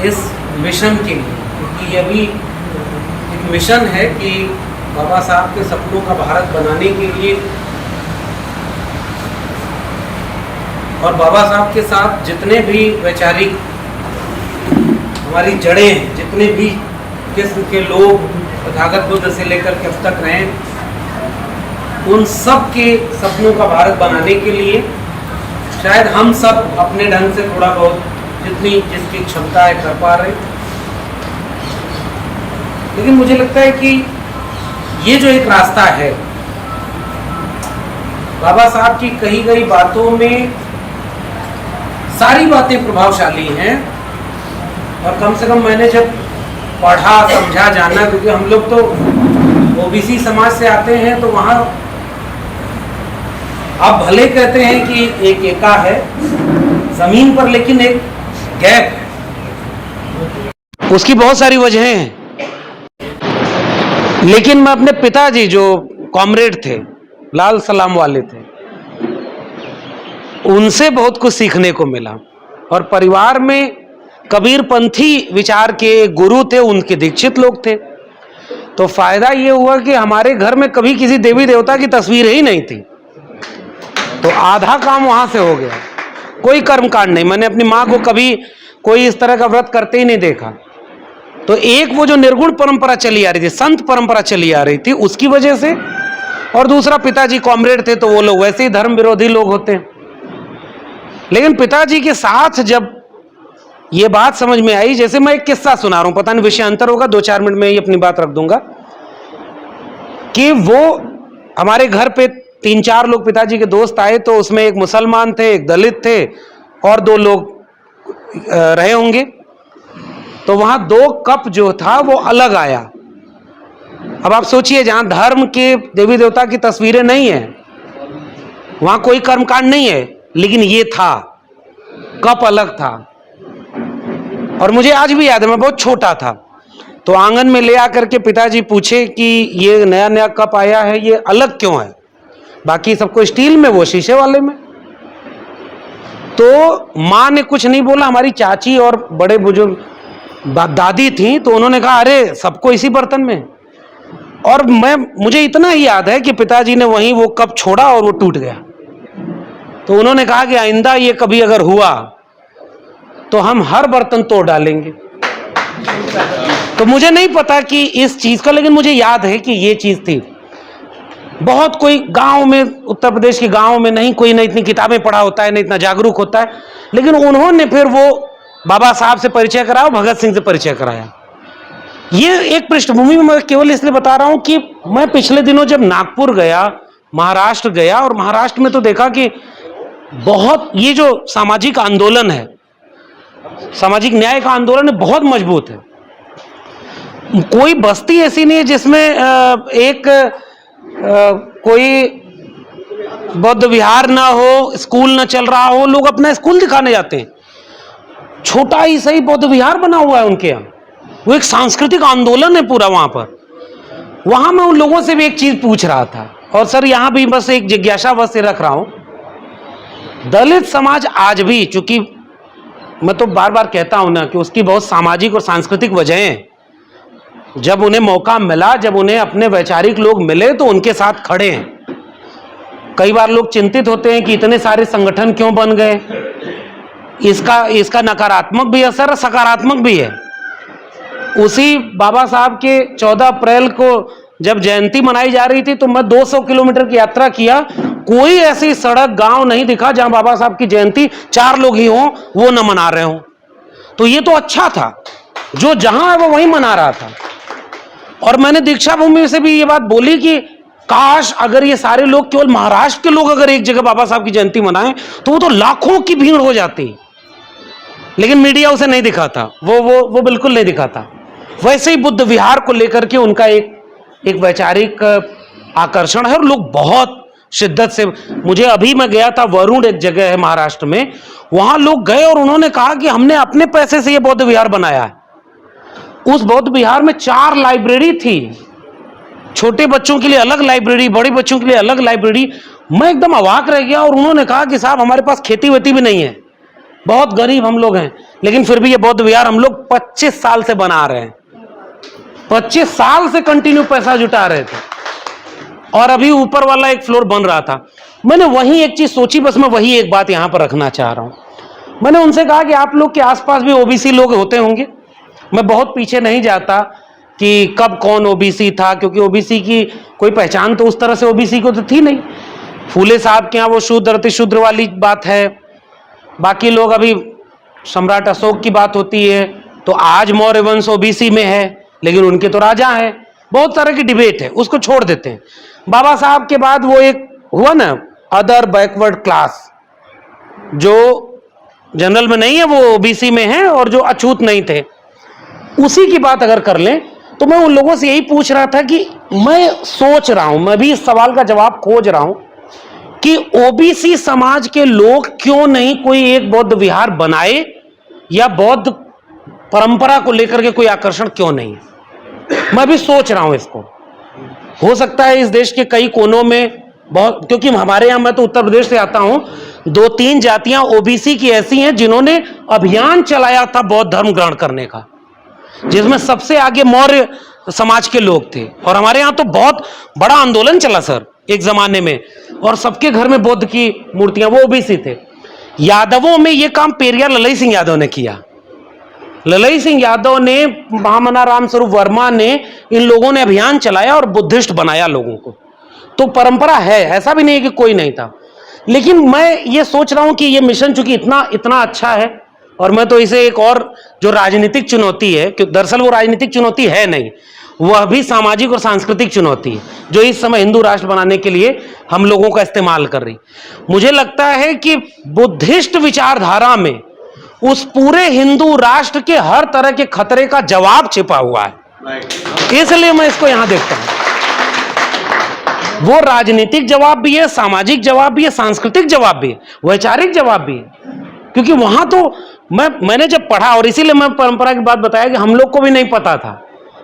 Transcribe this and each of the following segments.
इस मिशन के लिए, क्योंकि ये भी एक मिशन है कि बाबा साहब के सपनों का भारत बनाने के लिए और बाबा साहब के साथ जितने भी वैचारिक हमारी जड़ें हैं, जितने भी किस्म के लोग तथागत बुद्ध से लेकर के अब तक रहे, उन सब के सपनों का भारत बनाने के लिए शायद हम सब अपने ढंग से थोड़ा बहुत जितनी जिसकी क्षमता है कर पा रहे। लेकिन मुझे लगता है कि ये जो एक रास्ता है, बाबा साहब की कही गई बातों में सारी बातें प्रभावशाली हैं, और कम से कम मैंने जब पढ़ा समझा जाना, क्योंकि हम लोग तो ओबीसी समाज से आते हैं, तो वहाँ आप भले कहते हैं कि एक एका है जमीन पर, लेकिन एक गैप है। उसकी बहुत सारी वजहें हैं, लेकिन मैं अपने पिताजी जो कॉमरेड थे, लाल सलाम वाले थे, उनसे बहुत कुछ सीखने को मिला। और परिवार में कबीरपंथी विचार के गुरु थे, उनके दीक्षित लोग थे। तो फायदा ये हुआ कि हमारे घर में कभी किसी देवी देवता की तस्वीर ही नहीं थी, तो आधा काम वहां से हो गया। कोई कर्मकांड नहीं, मैंने अपनी माँ को कभी कोई इस तरह का व्रत करते ही नहीं देखा। तो एक वो जो निर्गुण परंपरा चली आ रही थी, संत परंपरा चली आ रही थी, उसकी वजह से, और दूसरा पिताजी कॉमरेड थे, तो वो लोग वैसे ही धर्म विरोधी लोग होते हैं। लेकिन पिताजी के साथ जब ये बात समझ में आई, जैसे मैं एक किस्सा सुना रहा हूं, पता नहीं विषय अंतर होगा, 2-4 मिनट में ही अपनी बात रख दूंगा, कि वो हमारे घर पे 3-4 लोग पिताजी के दोस्त आए, तो उसमें एक मुसलमान थे, एक दलित थे, और 2 लोग रहे होंगे। तो वहां 2 कप जो था वो अलग आया। अब आप सोचिए, जहां धर्म के देवी देवता की तस्वीरें नहीं है, वहां कोई कर्मकांड नहीं है, लेकिन ये था, कप अलग था। और मुझे आज भी याद है, मैं बहुत छोटा था, तो आंगन में ले आकर के पिताजी पूछे कि ये नया नया कप आया है, ये अलग क्यों है, बाकी सबको स्टील में, वो शीशे वाले में। तो माँ ने कुछ नहीं बोला, हमारी चाची और बड़े बुजुर्ग दादी थी, तो उन्होंने कहा अरे सबको इसी बर्तन में। और मुझे इतना ही याद है कि पिताजी ने वहीं वो कप छोड़ा और वो टूट गया। तो उन्होंने कहा कि आइंदा ये कभी अगर हुआ तो हम हर बर्तन तोड़ डालेंगे। तो मुझे नहीं पता कि इस चीज का, लेकिन मुझे याद है कि ये चीज थी। बहुत कोई गांव में, उत्तर प्रदेश के गांव में नहीं कोई, न इतनी किताबें पढ़ा होता है, न इतना जागरूक होता है, लेकिन उन्होंने फिर वो बाबा साहब से परिचय कराया, भगत सिंह से परिचय कराया। ये एक पृष्ठभूमि में मैं केवल इसलिए बता रहा हूं कि मैं पिछले दिनों जब नागपुर गया, महाराष्ट्र गया, और महाराष्ट्र में तो देखा कि बहुत ये जो सामाजिक आंदोलन है, सामाजिक न्याय का आंदोलन है, बहुत मजबूत है। कोई बस्ती ऐसी नहीं है जिसमें एक कोई बौद्ध विहार ना हो, स्कूल ना चल रहा हो, लोग अपना स्कूल दिखाने जाते हैं। छोटा ही सही बौद्ध विहार बना हुआ है उनके यहाँ, वो एक सांस्कृतिक आंदोलन है पूरा वहां पर। वहां मैं उन लोगों से भी एक चीज पूछ रहा था, और सर यहां भी बस एक जिज्ञासा बस से रख रहा हूं, दलित समाज आज भी, चूंकि मैं तो बार बार कहता हूं ना कि उसकी बहुत सामाजिक और सांस्कृतिक वजहें, जब उन्हें मौका मिला, जब उन्हें अपने वैचारिक लोग मिले, तो उनके साथ खड़े हैं। कई बार लोग चिंतित होते हैं कि इतने सारे संगठन क्यों बन गए। इसका नकारात्मक भी असर, सकारात्मक भी है। उसी बाबा साहब के 14 अप्रैल को जब जयंती मनाई जा रही थी, तो मैं 200 किलोमीटर की यात्रा किया, कोई ऐसी सड़क गांव नहीं दिखा जहां बाबा साहब की जयंती 4 लोग ही हों, वो न मना रहे हों। तो ये तो अच्छा था, जो जहां है वो वहीं मना रहा था। और मैंने दीक्षा भूमि से भी ये बात बोली कि काश अगर ये सारे लोग, केवल महाराष्ट्र के लोग अगर एक जगह बाबा साहब की जयंती मनाएं, तो वो तो लाखों की भीड़ हो जाती। लेकिन मीडिया उसे नहीं दिखाता, वो बिल्कुल नहीं दिखाता। वैसे ही बुद्ध विहार को लेकर के उनका एक वैचारिक आकर्षण है, और लोग बहुत शिद्दत से, मुझे अभी मैं गया था, वरुण एक जगह है महाराष्ट्र में, वहां लोग गए और उन्होंने कहा कि हमने अपने पैसे से यह बौद्ध विहार बनाया है। उस बौद्ध विहार में 4 लाइब्रेरी थी, छोटे बच्चों के लिए अलग लाइब्रेरी, बड़े बच्चों के लिए अलग लाइब्रेरी। मैं एकदम अवाक रह गया। और उन्होंने कहा कि साहब हमारे पास खेती वेती भी नहीं है, बहुत गरीब हम लोग हैं, लेकिन फिर भी ये बौद्ध विहार हम लोग 25 साल से बना रहे हैं, 25 साल से कंटिन्यू पैसा जुटा रहे थे, और अभी ऊपर वाला एक फ्लोर बन रहा था। मैंने वही एक चीज सोची, बस मैं वही एक बात यहां पर रखना चाह रहा हूं। मैंने उनसे कहा कि आप लोग के आसपास भी ओबीसी लोग होते होंगे, मैं बहुत पीछे नहीं जाता कि कब कौन ओबीसी था, क्योंकि ओबीसी की कोई पहचान तो उस तरह से ओबीसी को तो थी नहीं। फूले साहब के यहाँ वो शूद्र अति शूद्र वाली बात है, बाकी लोग अभी सम्राट अशोक की बात होती है तो आज मौर्य वंश ओबीसी में है, लेकिन उनके तो राजा हैं। बहुत तरह की डिबेट है, उसको छोड़ देते हैं। बाबा साहब के बाद वो एक हुआ ना अदर बैकवर्ड क्लास, जो जनरल में नहीं है वो ओबीसी में है, और जो अछूत नहीं थे, उसी की बात अगर कर लें तो मैं उन लोगों से यही पूछ रहा था कि मैं सोच रहा हूं, मैं भी इस सवाल का जवाब खोज रहा हूं कि ओबीसी समाज के लोग क्यों नहीं कोई एक बौद्ध विहार बनाए, या बौद्ध परंपरा को लेकर के कोई आकर्षण क्यों नहीं। मैं भी सोच रहा हूं इसको। हो सकता है इस देश के कई कोनों में बहुत, क्योंकि हमारे यहां, मैं तो उत्तर प्रदेश से आता हूं, 2-3 जातियां ओबीसी की ऐसी हैं जिन्होंने अभियान चलाया था बौद्ध धर्म ग्रहण करने का, जिसमें सबसे आगे मौर्य समाज के लोग थे। और हमारे यहां तो बहुत बड़ा आंदोलन चला सर एक जमाने में, और सबके घर में बुद्ध की मूर्तियां, वो ओबीसी थे। यादवों में यह काम पेरियार ललई सिंह यादव ने किया। ललई सिंह यादव ने, महामना राम स्वरूप वर्मा ने, इन लोगों ने अभियान चलाया और बुद्धिस्ट बनाया लोगों को। तो परंपरा है, ऐसा भी नहीं कि कोई नहीं था। लेकिन मैं ये सोच रहा हूं कि ये मिशन चूंकि इतना इतना अच्छा है, और मैं तो इसे एक और जो राजनीतिक चुनौती है, क्योंकि दरअसल वो राजनीतिक चुनौती है नहीं, वह भी सामाजिक और सांस्कृतिक चुनौती है, जो इस समय हिंदू राष्ट्र बनाने के लिए हम लोगों का इस्तेमाल कर रही। मुझे लगता है कि बुद्धिस्ट विचारधारा में उस पूरे हिंदू राष्ट्र के हर तरह के खतरे का जवाब छिपा हुआ है, इसलिए मैं इसको यहां देखता हूं। वो राजनीतिक जवाब भी है, सामाजिक जवाब भी है, सांस्कृतिक जवाब भी है, वैचारिक जवाब भी है। क्योंकि वहां तो मैंने जब पढ़ा, और इसीलिए मैं परंपरा की बात बताया कि हम लोग को भी नहीं पता था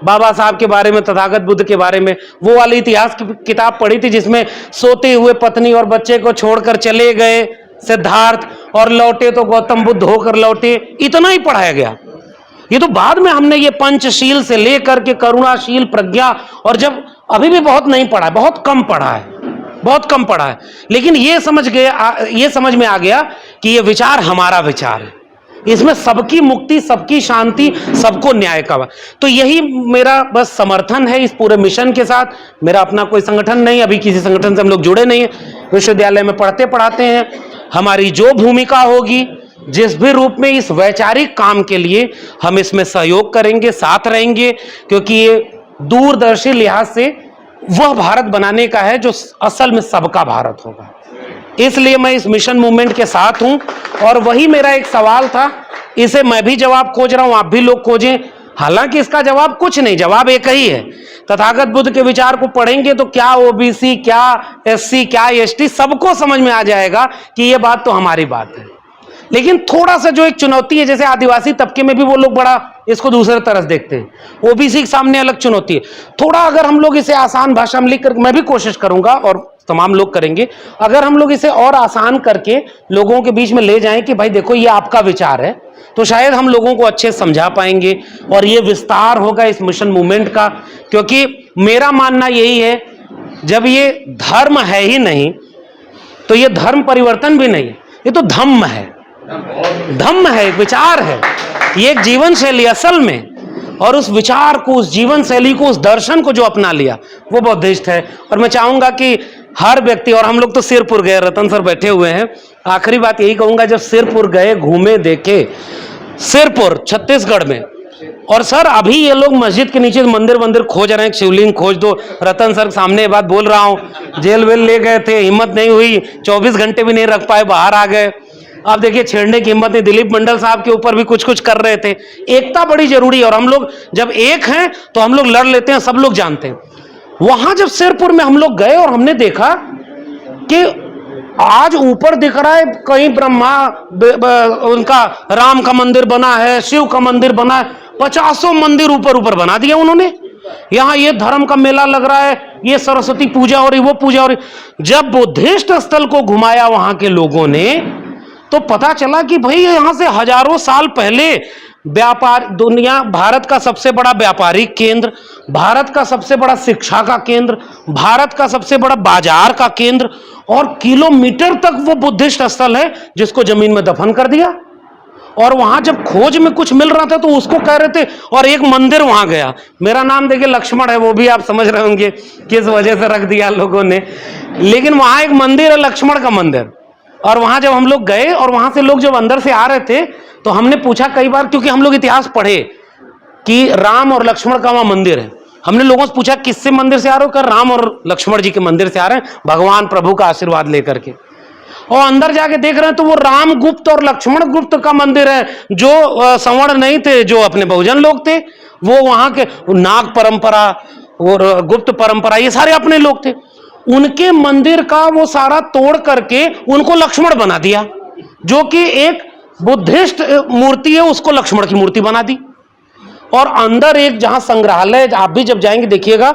बाबा साहब के बारे में, तथागत बुद्ध के बारे में। वो वाली इतिहास की किताब पढ़ी थी जिसमें सोते हुए पत्नी और बच्चे को छोड़कर चले गए सिद्धार्थ, और लौटे तो गौतम बुद्ध होकर लौटे, इतना ही पढ़ाया गया। ये तो बाद में हमने ये पंचशील से लेकर के करुणाशील, प्रज्ञा, और जब अभी भी बहुत नहीं पढ़ा, बहुत कम पढ़ा है, बहुत कम पढ़ा है। लेकिन ये समझ में आ गया कि ये विचार हमारा विचार है, इसमें सबकी मुक्ति, सबकी शांति, सबको न्याय का। तो यही मेरा बस समर्थन है इस पूरे मिशन के साथ। मेरा अपना कोई संगठन नहीं, अभी किसी संगठन से हम लोग जुड़े नहीं है, विश्वविद्यालय में पढ़ते पढ़ाते हैं। हमारी जो भूमिका होगी, जिस भी रूप में, इस वैचारिक काम के लिए हम इसमें सहयोग करेंगे, साथ रहेंगे, क्योंकि ये दूरदर्शी लिहाज से वह भारत बनाने का है जो असल में सबका भारत होगा। इसलिए मैं इस मिशन मूवमेंट के साथ हूं, और वही मेरा एक सवाल था, इसे मैं भी जवाब खोज रहा हूं, आप भी लोग खोजें। हालांकि इसका जवाब कुछ नहीं, जवाब एक ही है। तथागत बुद्ध के विचार को पढ़ेंगे तो क्या ओबीसी, क्या एससी, क्या एसटी, सबको समझ में आ जाएगा कि ये बात तो हमारी बात है। लेकिन थोड़ा सा जो एक चुनौती है, जैसे आदिवासी तबके में भी वो लोग बड़ा इसको दूसरे तरह से देखते हैं, ओबीसी के सामने अलग चुनौती है। थोड़ा अगर हम लोग इसे आसान भाषा में लिख कर, मैं भी कोशिश करूंगा और तमाम लोग करेंगे, अगर हम लोग इसे और आसान करके लोगों के बीच में ले जाएं कि भाई देखो ये आपका विचार है, तो शायद हम लोगों को अच्छे समझा पाएंगे, और ये विस्तार होगा इस मिशन मूवमेंट का। क्योंकि मेरा मानना यही है, जब ये धर्म है ही नहीं तो ये धर्म परिवर्तन भी नहीं, ये तो धम्म है, धम्म है, एक विचार है, ये एक जीवन शैली असल में। और उस विचार को, उस जीवन शैली को, उस दर्शन को जो अपना लिया, वो बौद्धिस्ट है। और मैं चाहूंगा कि हर व्यक्ति, और हम लोग तो सिरपुर गए, रतन सर बैठे हुए हैं, आखिरी बात यही कहूंगा, जब सिरपुर गए, घूमे, देखे, सिरपुर छत्तीसगढ़ में, और सर अभी ये लोग मस्जिद के नीचे मंदिर खोज रहे हैं, शिवलिंग खोज दो। रतन सर सामने ये बात बोल रहा हूं, जेल वेल ले गए थे, हिम्मत नहीं हुई, 24 घंटे भी नहीं रख पाए, बाहर आ गए। आप देखिए छेड़ने की हिम्मत नहीं, दिलीप मंडल साहब के ऊपर भी कुछ कर रहे थे। एकता बड़ी जरूरी है, और हम लोग जब एक हैं तो हम लोग लड़ लेते हैं, सब लोग जानते हैं। वहां जब सिरपुर में हम लोग गए और हमने देखा कि आज ऊपर दिख रहा है कहीं ब्रह्मा, उनका राम का मंदिर बना है, शिव का मंदिर बना है, 50 मंदिर ऊपर बना दिया उन्होंने। यहाँ ये धर्म का मेला लग रहा है, ये सरस्वती पूजा हो रही, वो पूजा हो रही। जब बुद्धिस्ट स्थल को घुमाया वहां के लोगों ने, तो पता चला कि भाई यहां से हजारों साल पहले व्यापार दुनिया, भारत का सबसे बड़ा व्यापारिक केंद्र, भारत का सबसे बड़ा शिक्षा का केंद्र, भारत का सबसे बड़ा बाजार का केंद्र, और किलोमीटर तक वो बुद्धिस्ट स्थल है जिसको जमीन में दफन कर दिया। और वहां जब खोज में कुछ मिल रहा था तो उसको कह रहे थे, और एक मंदिर वहां गया, मेरा नाम देखिए लक्ष्मण है, वो भी आप समझ रहे होंगे किस वजह से रख दिया लोगों ने, लेकिन वहां एक मंदिर है, लक्ष्मण का मंदिर। और वहां जब हम लोग गए और वहां से लोग जब अंदर से आ रहे थे तो हमने पूछा कई बार, क्योंकि हम लोग इतिहास पढ़े कि राम और लक्ष्मण का वहां मंदिर है, हमने लोगों से पूछा किससे मंदिर से आ रहे हो, कर राम और लक्ष्मण जी के मंदिर से आ रहे हैं, भगवान प्रभु का आशीर्वाद लेकर के। और अंदर जाके देख रहे हैं तो वो राम गुप्त और लक्ष्मण गुप्त का मंदिर है, जो सवर्ण नहीं थे, जो अपने बहुजन लोग थे, वो वहां के नाग परंपरा और गुप्त परंपरा ये सारे अपने लोग थे, उनके मंदिर का वो सारा तोड़ करके उनको लक्ष्मण बना दिया, जो कि एक बुद्धिस्ट मूर्ति है उसको लक्ष्मण की मूर्ति बना दी। और अंदर एक जहां संग्रहालय, आप भी जब जाएंगे देखिएगा,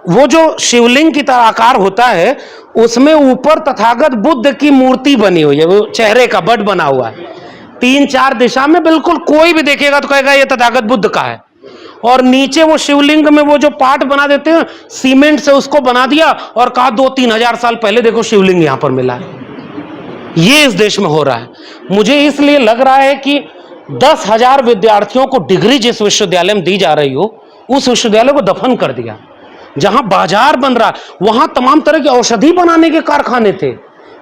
वो जो शिवलिंग की तरह आकार होता है उसमें ऊपर तथागत बुद्ध की मूर्ति बनी हुई है, वो चेहरे का बट बना हुआ है, 3-4 दिशा में, बिल्कुल कोई भी देखेगा तो कहेगा ये तथागत बुद्ध का है। और नीचे वो शिवलिंग में वो जो पार्ट बना देते हैं सीमेंट से, उसको बना दिया और कहा 2-3 हजार साल पहले देखो शिवलिंग यहां पर मिला है। ये इस देश में हो रहा है। मुझे इसलिए लग रहा है कि 10,000 विद्यार्थियों को डिग्री जिस विश्वविद्यालय में दी जा रही हो, उस विश्वविद्यालय को दफन कर दिया। जहां बाजार बन रहा, वहां तमाम तरह की औषधि बनाने के कारखाने थे,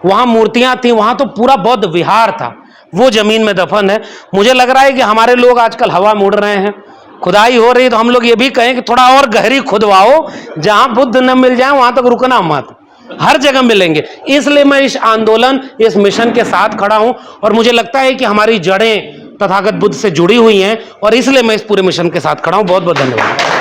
वहां मूर्तियां थी, वहां तो पूरा बौद्ध विहार था, वो जमीन में दफन है। मुझे लग रहा है कि हमारे लोग आजकल हवा मुड़ रहे हैं, खुदाई हो रही है, तो हम लोग ये भी कहें कि थोड़ा और गहरी खुदवाओ, जहां बुद्ध न मिल जाए वहां तक रुकना मत, हर जगह मिलेंगे। इसलिए मैं इस आंदोलन, इस मिशन के साथ खड़ा हूं, और मुझे लगता है कि हमारी जड़ें तथागत बुद्ध से जुड़ी हुई हैं, और इसलिए मैं इस पूरे मिशन के साथ खड़ा हूं। बहुत बहुत धन्यवाद।